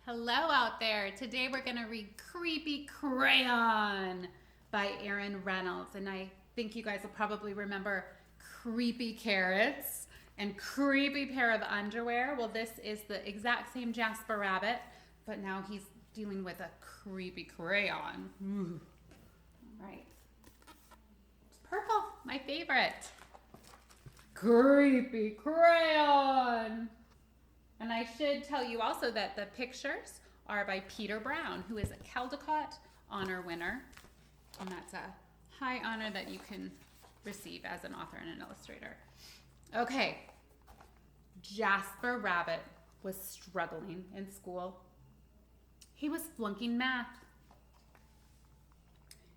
Hello out there. Today we're going to read Creepy Crayon by Erin Reynolds. And I think you guys will probably remember Creepy Carrots and Creepy Pair of Underwear. Well, this is the exact same Jasper Rabbit, but now he's dealing with a creepy crayon. All right. It's purple, my favorite. Creepy Crayon. And I should tell you also that the pictures are by Peter Brown, who is a Caldecott honor winner. And that's a high honor that you can receive as an author and an illustrator. Okay. Jasper Rabbit was struggling in school. He was flunking math.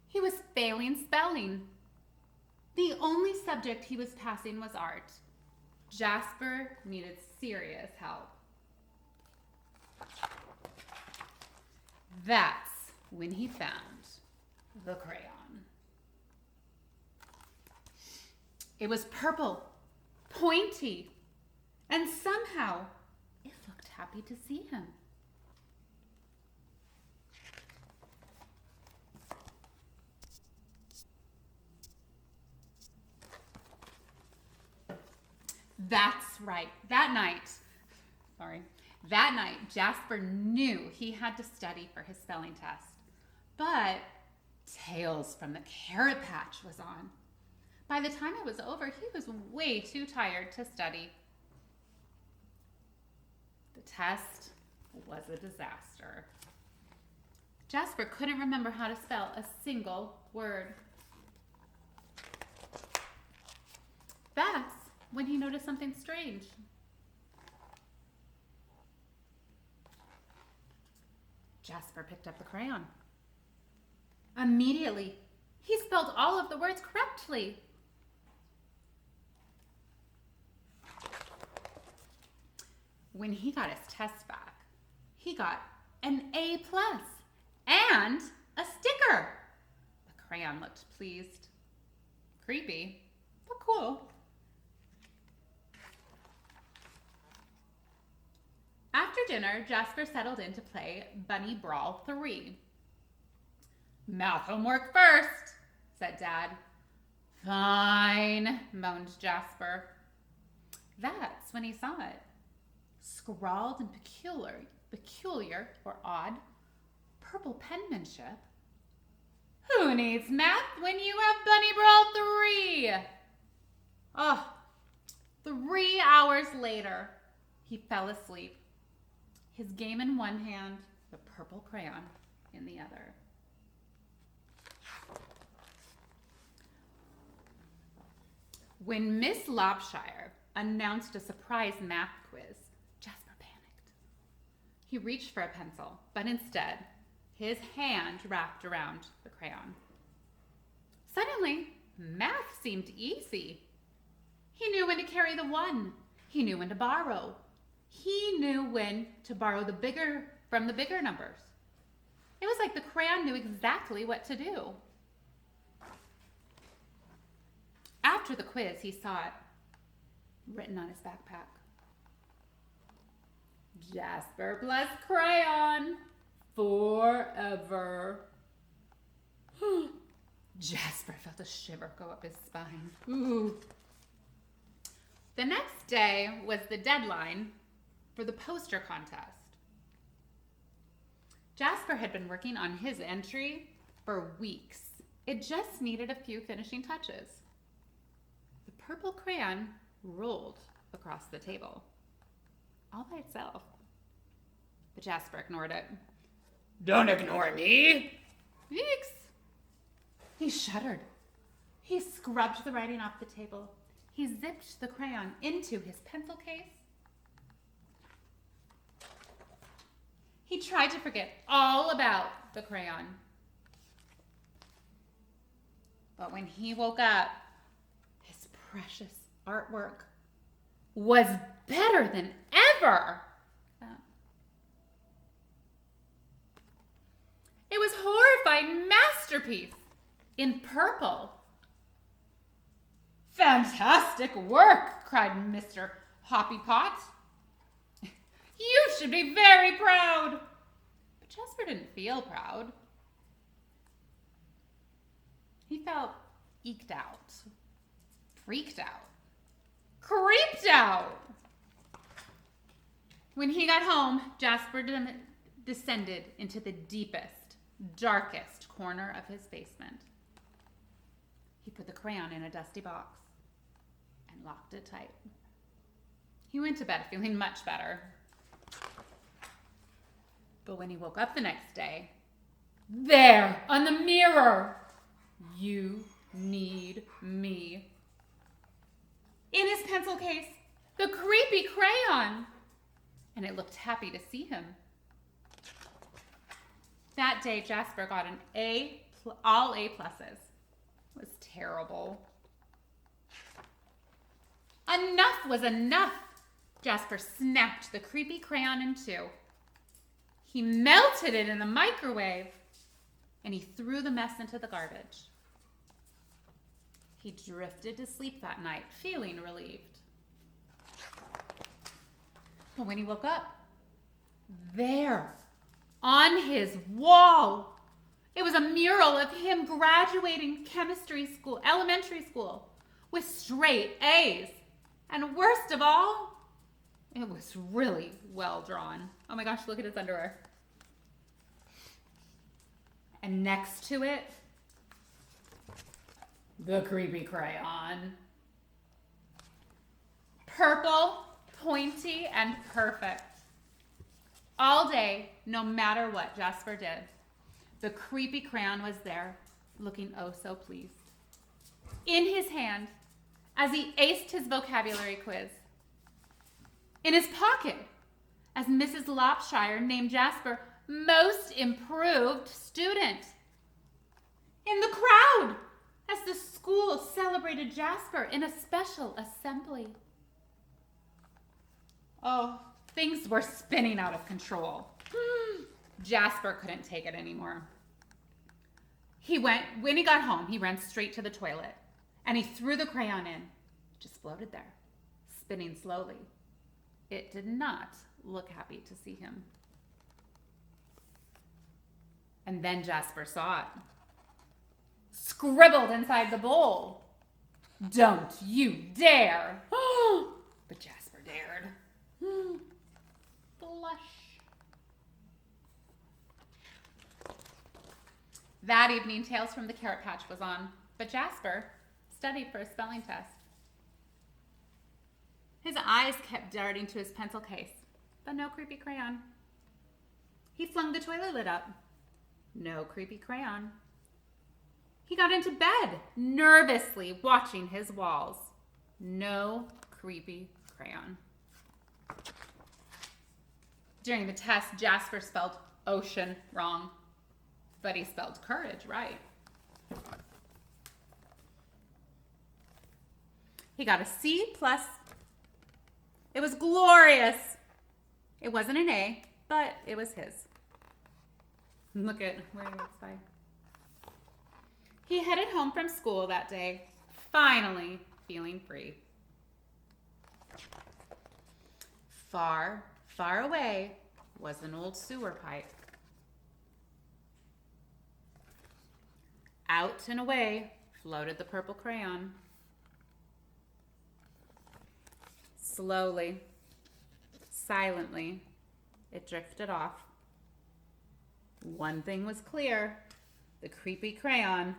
He was failing spelling. The only subject he was passing was art. Jasper needed serious help. That's when he found the crayon. It was purple, pointy, and somehow it looked happy to see him. That's right. That night, Jasper knew he had to study for his spelling test. But Tales from the Carrot Patch was on. By the time it was over, he was way too tired to study. The test was a disaster. Jasper couldn't remember how to spell a single word. That's when he noticed something strange. Jasper picked up the crayon. Immediately, he spelled all of the words correctly. When he got his test back, he got an A+ and a sticker. The crayon looked pleased. Creepy, but cool. After dinner, Jasper settled in to play Bunny Brawl 3. Math homework first, said Dad. Fine, moaned Jasper. That's when he saw it. Scrawled in peculiar or odd, purple penmanship. Who needs math when you have Bunny Brawl 3? Oh, 3 hours later, he fell asleep. His game in one hand, the purple crayon in the other. When Miss Lopshire announced a surprise math quiz, Jasper panicked. He reached for a pencil, but instead, his hand wrapped around the crayon. Suddenly, math seemed easy. He knew when to carry the 1. He knew when to borrow. He knew when to borrow from the bigger numbers. It was like the crayon knew exactly what to do. After the quiz, he saw it written on his backpack. Jasper plus crayon forever. Jasper felt a shiver go up his spine. Ooh. The next day was the deadline for the poster contest. Jasper had been working on his entry for weeks. It just needed a few finishing touches. The purple crayon rolled across the table, all by itself. But Jasper ignored it. Don't ignore me! Weeks! He shuddered. He scrubbed the writing off the table. He zipped the crayon into his pencil case. He tried to forget all about the crayon. But when he woke up, his precious artwork was better than ever. It was a horrifying masterpiece in purple. Fantastic work, cried Mr. Hoppypot. You should be very proud. Jasper didn't feel proud. He felt eked out, freaked out, creeped out. When he got home, Jasper descended into the deepest, darkest corner of his basement. He put the crayon in a dusty box and locked it tight. He went to bed feeling much better. But when he woke up the next day, there on the mirror, "You need me." In his pencil case, the creepy crayon. And it looked happy to see him. That day, Jasper got an A, all A pluses. It was terrible. Enough was enough. Jasper snapped the creepy crayon in two. He melted it in the microwave, and he threw the mess into the garbage. He drifted to sleep that night, feeling relieved. But when he woke up, there, on his wall, it was a mural of him graduating elementary school, with straight A's. And worst of all, it was really well drawn. Oh my gosh, look at his underwear. And next to it, the creepy crayon. Purple, pointy, and perfect. All day, no matter what Jasper did, the creepy crayon was there, looking oh so pleased. In his hand, as he aced his vocabulary quiz. In his pocket, as Mrs. Lopshire named Jasper most improved student. In the crowd, as the school celebrated Jasper in a special assembly. Oh, things were spinning out of control. Jasper couldn't take it anymore. When he got home, he ran straight to the toilet and he threw the crayon in. It just floated there, spinning slowly. It did not look happy to see him. And then Jasper saw it. Scribbled inside the bowl. "Don't you dare!" But Jasper dared. Blush. That evening, Tales from the Carrot Patch was on, but Jasper studied for a spelling test. His eyes kept darting to his pencil case, but no creepy crayon. He flung the toilet lid up. No creepy crayon. He got into bed, nervously watching his walls. No creepy crayon. During the test, Jasper spelled ocean wrong, but he spelled courage right. He got a C+. It was glorious. It wasn't an A, but it was his. Look at where he looks by. He headed home from school that day, finally feeling free. Far, far away was an old sewer pipe. Out and away floated the purple crayon. Slowly, silently, it drifted off. One thing was clear: the creepy crayon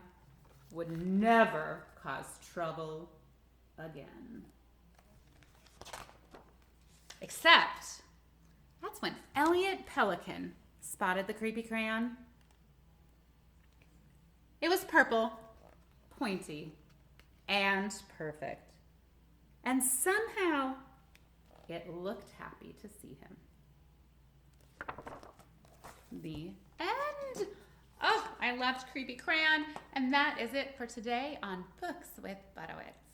would never cause trouble again. Except, that's when Elliot Pelican spotted the creepy crayon. It was purple, pointy, and perfect. And somehow, it looked happy to see him. The end. Oh, I loved Creepy Crayon. And that is it for today on Books with Budowitz.